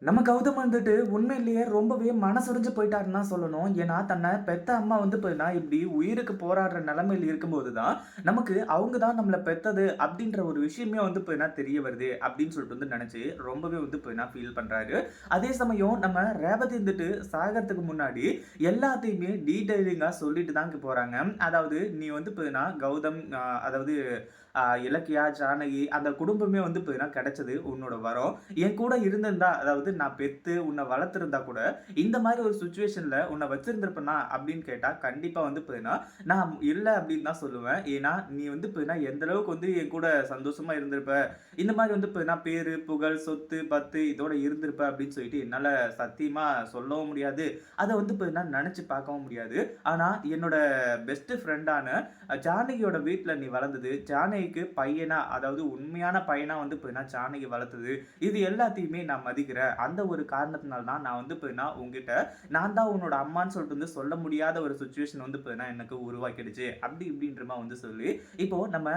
நம்ம கௌதம் வந்துட்டு உண்மையிலேயே ரொம்பவே மனசுடைஞ்சு போயிட்டாருன்னு தான் சொல்லணும். ஏன்னா, தன்னை பெத்த அம்மா வந்து பார்த்தீங்கன்னா, இப்படி உயிருக்கு போராடுற நிலைமையில இருக்கும்போது தான், நமக்கு அவங்க தான் நம்மள பெத்தது அப்படின்ற ஒரு விஷயமே வந்து பார்த்தீங்கன்னா தெரிய வருது அப்படின்னு சொல்லிட்டு வந்து நெனச்சு, ரொம்பவே வந்து பார்த்தீங்கன்னா ஃபீல் பண்றாரு. அதே சமயம் நம்ம ரேவதி வந்துட்டு சாகறதுக்கு முன்னாடி எல்லாத்தையுமே டீட்டெயிலிங்கா சொல்லிட்டு தான் போறாங்க. அதாவது நீ வந்து பார்த்தீங்கன்னா கௌதம் அதாவது இலக்கியா, ஜானகி அந்த குடும்பமே வந்து பார்த்தீங்கன்னா கிடைச்சது உன்னோட வரம். என் கூட இருந்திருந்தா, அதாவது நான் பெத்து உன்ன வளர்த்திருந்தா கூட, இந்த மாரி ஒரு சிச்சுவேஷன்ல உன்ன வச்சிருந்திருப்பேனா அப்படின்னு கேட்டா, கண்டிப்பா வந்து பார்த்தீங்கன்னா, நான் இல்ல அப்படின்னு தான் சொல்லுவேன். ஏன்னா, நீ வந்து பார்த்தீங்கன்னா, எந்த அளவுக்கு வந்து என் கூட சந்தோஷமா இருந்திருப்ப. இந்த மாரி வந்து பார்த்தீங்கன்னா, பேரு, புகழ், சொத்து, பத்து இதோட இருந்திருப்ப அப்படின்னு சொல்லிட்டு என்னால சத்தியமா சொல்லவும் முடியாது. அத வந்து பார்த்தீங்கன்னா, நெனச்சு பார்க்கவும் முடியாது. ஆனா, என்னோட பெஸ்ட் ஃப்ரெண்டான ஜானகியோட வீட்ல நீ வளர்ந்தது, ஜானகிக்கு பையனா, அதாவது உண்மையான பையனா வந்து பார்த்தீங்கன்னா, ஜானகி வளர்த்தது. இது எல்லாத்தையுமே நான் மதிக்கிறேன். அந்த ஒரு காரணத்தினால தான் நான் வந்து பார்த்தீங்கன்னா, உன்கிட்ட நான் தான் உன்னோட அம்மான்னு சொல்லிட்டு வந்து சொல்ல முடியாத ஒரு சிச்சுவேஷன் வந்து பார்த்தீங்கன்னா, எனக்கு உருவாக்கிடுச்சு. அப்படி இப்படின்ற மாரி வந்து சொல்லி, இப்போ நம்ம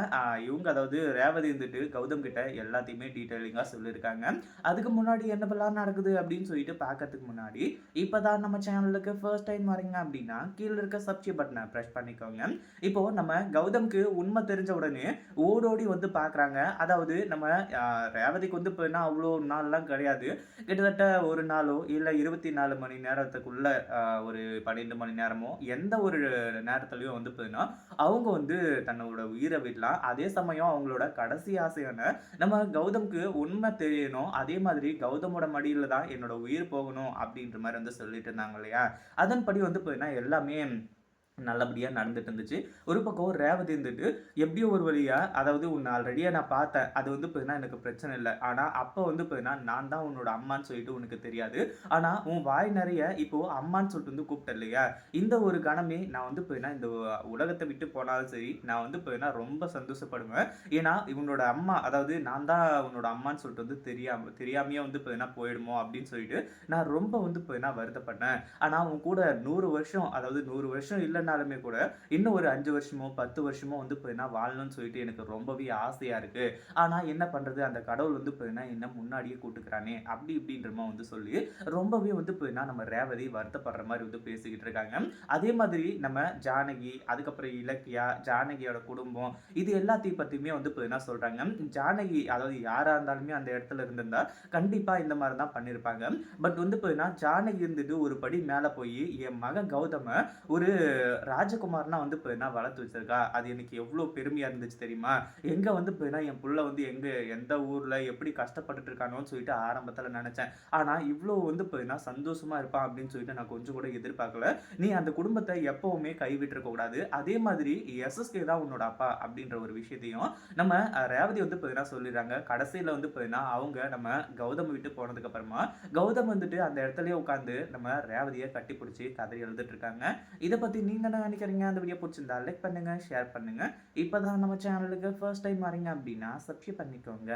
இவங்க அதாவது ரேவதி இருந்துட்டு கௌதம் கிட்ட எல்லாத்தையுமே டீட்டெயிலிங்கா சொல்லியிருக்காங்க. அதுக்கு முன்னாடி என்னவெல்லாம் நடக்குது அப்படின்னு சொல்லிட்டு பார்க்கறதுக்கு முன்னாடி, இப்ப தான் நம்ம சேனலுக்கு ஃபர்ஸ்ட் டைம் வரீங்க அப்படின்னா, கீழ இருக்க சப்ஸ்கிரைப் பட்டன பிரஸ் பண்ணிக்கோங்க. இப்போ நம்ம கௌதம்க்கு உண்மை தெரிஞ்ச உடனே ஓடோடி வந்து பார்க்குறாங்க. அதாவது நம்ம அ ரேவதிக்கு வந்து இப்ப என்ன அவ்ளோ நாள்லாம் கிடையாது. கிட்டத்தட்ட 1 நாளோ, இல்ல 24 மணி நேரத்துக்குள்ள ஒரு 12 மணி நேரமோ, எந்த ஒரு நேரத்திலயும் வந்து பார்த்தீங்கன்னா, அவங்க வந்து தன்னோட உயிர விடலாம். அதே சமயம் அவங்களோட கடைசி ஆசையான நம்ம கௌதம்க்கு உண்மை தெரியணும். அதே மாதிரி கௌதமோட மடியில தான் என்னோட உயிர் போகணும் அப்படின்ற மாரி வந்து சொல்லிட்டு இருந்தாங்க இல்லையா? அதன்படி வந்து பார்த்தீங்கன்னா, எல்லாமே நல்லபடியா நடந்துட்டு இருந்துச்சு. ஒரு பக்கம் ரேவதி இருந்துட்டு, எப்படியோ ஒரு வழியா அதாவது உன்ன ஆல்ரெடியா நான் பார்த்தேன். அது வந்து பார்த்தீங்கன்னா, எனக்கு பிரச்சனை இல்ல. ஆனா, அப்ப வந்து பார்த்தீங்கன்னா, நான் தான் உன்னோட அம்மான்னு சொல்லிட்டு உனக்கு தெரியாது. ஆனா, உன் வாய் நெறைய இப்போ அம்மான்னு சொல்லிட்டு வந்து கூப்பிட்ட இல்லையா? இந்த ஒரு கணமே நான் வந்து பார்த்தீங்கன்னா, இந்த உலகத்த விட்டு போனாலும் சரி, நான் வந்து பார்த்தீங்கன்னா, ரொம்ப சந்தோஷப்படுவேன். ஏன்னா, உன்னோட அம்மா அதாவது நான் தான் உன்னோட அம்மான்னு சொல்லிட்டு வந்து தெரியாமயே வந்து பார்த்தீங்கன்னா போயிடுமோ அப்படின்னு சொல்லிட்டு, நான் ரொம்ப வந்து பார்த்தீங்கன்னா வருத்தப்பட்டேன். ஆனா, உன் கூட 100 வருஷம் அதாவது 100 வருஷம் இல்லனாலுமே கூட, இன்னும் ஒரு 5 வருஷமோ, 10 வருஷமோ வந்து பார்த்தீங்கன்னா வாழணும்னு சொல்லிட்டு எனக்கு ரொம்பவே ஆசையா இருக்கு. ஆனா என்ன பண்றது? அந்த கடவுள் வந்து பார்த்தீங்கன்னா என்ன முன்னாடியே கூட்டுக்கிறானே! அப்படி இப்படின்ற மாரி வந்து சொல்லி, ரொம்பவே வந்து பார்த்தீங்கன்னா நம்ம ரேவதி வருத்தப்படுற மாரி வந்து பேசிக்கிட்டு இருக்காங்க. அதே மாதிரி நம்ம ஜானகி, அதுக்கப்புறம் இலக்கியா, ஜானகியோட குடும்பம், இது எல்லாத்தையும் பத்தியுமே வந்து பார்த்தீங்கன்னா சொல்றாங்க. ஜானகி அதாவது யாரா இருந்தாலுமே அந்த இடத்துல இருந்திருந்தா, கண்டிப்பா இந்த மாரி தான் பண்ணியிருப்பாங்க. பட் வந்து பார்த்தீங்கன்னா, ஜானகி இருந்துட்டு ஒரு படி மேல போயி, என் மகன் கௌதம ஒரு ராஜகுமாரனா வந்து பார்த்தீங்கன்னா வளர்த்து வச்சிருக்கா. அது எனக்கு எவ்ளோ பெருமையா இருந்துச்சு தெரியுமா? எங்க வந்து பார்த்தீங்கன்னா, என் புள்ள வந்து எங்க எந்த ஊர்ல எப்படி கஷ்டப்பட்டுட்டு இருக்கானோன்னு சொல்லிட்டு ஆரம்பத்தில நெனச்சேன். ஆனா, இவ்ளோ வந்து பார்த்தீங்கன்னா, சந்தோஷமா இருப்பான் அப்படின்னு சொல்லிட்டு நான் கொஞ்சம் கூட எதிர்பார்க்கல. நீ அந்த குடும்பத்த எப்பவுமே கைவிட்டுருக்க கூடாது. அதே மாதிரி எஸ்எஸ்கே தான் உன்னோட அப்பா அப்படின்ற ஒரு விஷயத்தையும் நம்ம ரேவதி வந்து பார்த்தீங்கன்னா சொல்லிடுறாங்க. கடைசியில வந்து பார்த்தீங்கன்னா, அவங்க நம்ம கௌதம விட்டு போனதுக்கு அப்புறமா, கௌதம் வந்துட்டு அந்த இடத்துலயே உட்கார்ந்து நம்ம ரேவதிய கட்டிப்புடிச்சு கதறி அழுதுட்டு இருக்காங்க. இத பத்தி நீங்க என்ன நினைக்கிறீங்க? அந்த வீடியோ புடிச்சிருந்தா லைக் பண்ணுங்க, ஷேர் பண்ணுங்க. இப்பதான் நம்ம சேனலுக்கு ஃபர்ஸ்ட் டைம் வரீங்க அப்டின்னா சப்ஸ்கிரைப் பண்ணிக்கோங்க.